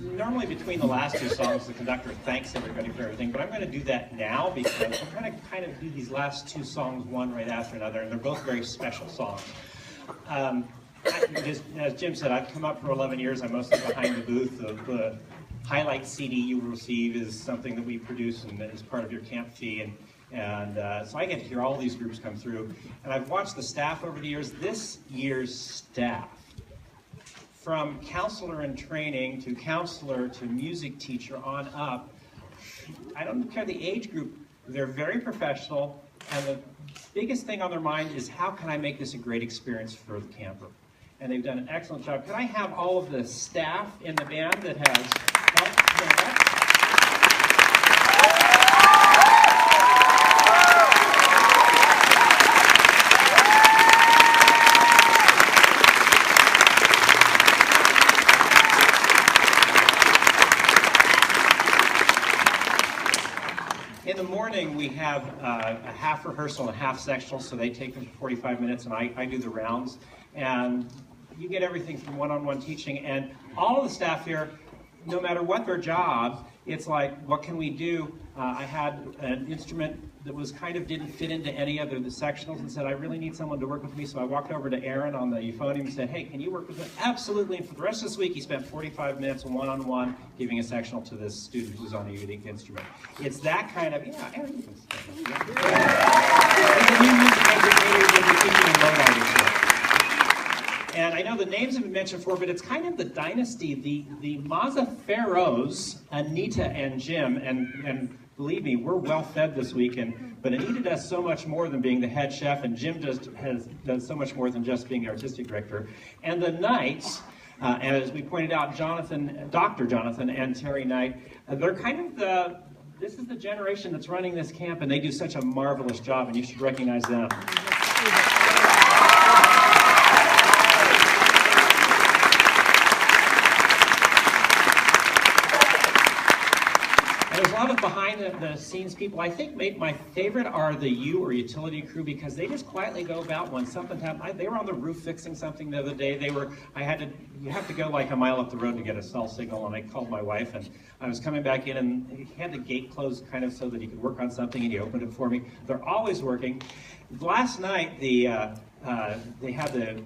Normally between the last two songs, the conductor thanks everybody for everything, but I'm going to do that now because I'm going to kind of do these last two songs one right after another, and they're both very special songs. As Jim said, I've come up for 11 years. I'm mostly behind the booth. The highlight CD you will receive is something that we produce and is part of your camp fee. And so I get to hear all these groups come through. And I've watched the staff over the years. This year's staff, from counselor in training to counselor to music teacher on up, I don't care the age group, they're very professional. And the biggest thing on their mind is, how can I make this a great experience for the camper? And they've done an excellent job. Can I have all of the staff in the band that has helped with that? In the morning, we have a half rehearsal and a half sectional, so they take them for 45 minutes, and I do the rounds. And you get everything from one-on-one teaching, and all of the staff here, no matter what their job, it's like, what can we do? I had an instrument that was didn't fit into any other of the sectionals, and said, I really need someone to work with me. So I walked over to Aaron on the euphonium and said, hey, can you work with me? Absolutely. And for the rest of this week, he spent 45 minutes one-on-one giving a sectional to this student who's on a unique instrument. It's that kind of, yeah, Aaron, you can step up. And I know the names have been mentioned before, but it's kind of the dynasty, the Mazzaferros, Anita and Jim, and believe me, we're well fed this weekend, but Anita does so much more than being the head chef, and Jim does so much more than just being the artistic director. And the Knights, and as we pointed out, Dr. Jonathan and Terry Knight, they're kind of this is the generation that's running this camp, and they do such a marvelous job, and you should recognize them. There's a lot of behind the scenes people. I think my favorite are the utility crew, because they just quietly go about when something happens. They were on the roof fixing something the other day. You have to go like a mile up the road to get a cell signal, and I called my wife, and I was coming back in, and he had the gate closed kind of so that he could work on something, and he opened it for me. They're always working. Last night, they had the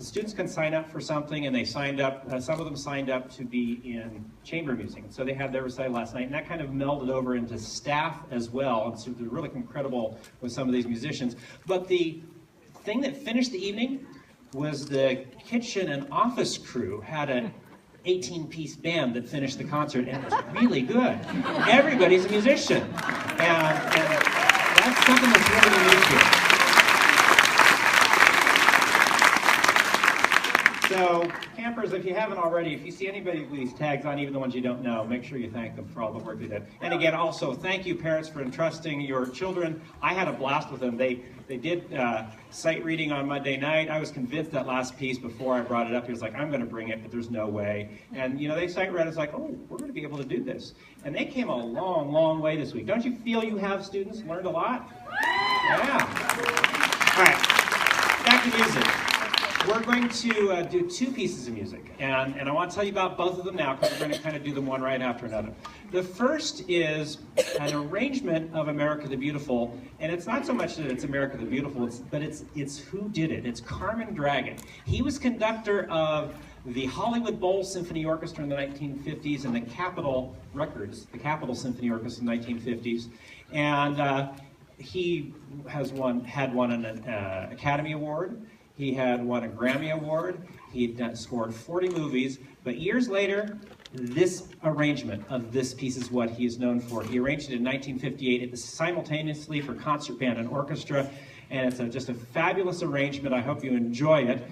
students can sign up for something, and they signed up, some of them signed up to be in chamber music. So they had their recital last night, and that kind of melded over into staff as well. And so they're really incredible with some of these musicians. But the thing that finished the evening was the kitchen and office crew had an 18-piece band that finished the concert, and it was really good. Everybody's a musician. And that's something that's really unique here. So, campers, if you haven't already, if you see anybody with these tags on, even the ones you don't know, make sure you thank them for all the work they did. And again, also, thank you, parents, for entrusting your children. I had a blast with them. They did sight reading on Monday night. I was convinced that last piece before I brought it up. He was like, I'm going to bring it, but there's no way. And, they sight read. It's like, oh, we're going to be able to do this. And they came a long, long way this week. Don't you feel you have students learned a lot? Yeah. All right, back to music. We're going to do two pieces of music, and I want to tell you about both of them now, because we're going to kind of do them one right after another. The first is an arrangement of America the Beautiful, and it's not so much that it's America the Beautiful, but it's who did it. It's Carmen Dragon. He was conductor of the Hollywood Bowl Symphony Orchestra in the 1950s and the Capitol Records, the Capitol Symphony Orchestra in the 1950s, and he had won an Academy Award. He had won a Grammy Award. He'd scored 40 movies. But years later, this arrangement of this piece is what he is known for. He arranged it in 1958. It was simultaneously for concert band and orchestra. And it's just a fabulous arrangement. I hope you enjoy it.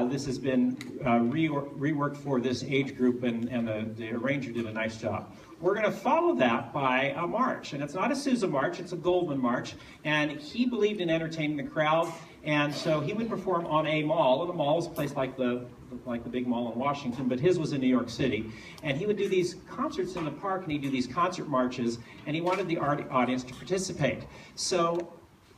This has been reworked for this age group, and the arranger did a nice job. We're going to follow that by a march, and it's not a Sousa march, it's a Goldman march, and he believed in entertaining the crowd, and so he would perform on a mall, and the mall is a place like the big mall in Washington, but his was in New York City, and he would do these concerts in the park, and he'd do these concert marches, and he wanted the audience to participate. So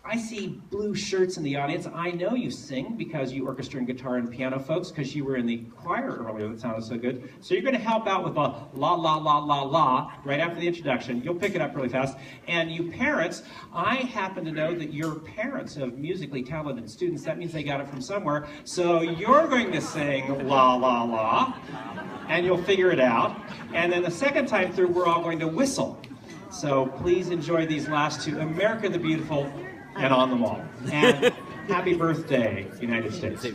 I see blue shirts in the audience. I know you sing because you orchestra and guitar and piano folks, because you were in the choir earlier that sounded so good. So you're going to help out with a la la la la la right after the introduction. You'll pick it up really fast. And you parents, I happen to know that you're parents of musically talented students. That means they got it from somewhere. So you're going to sing la la la, and you'll figure it out. And then the second time through, we're all going to whistle. So please enjoy these last two, America the Beautiful and On the Wall. And happy birthday, United States.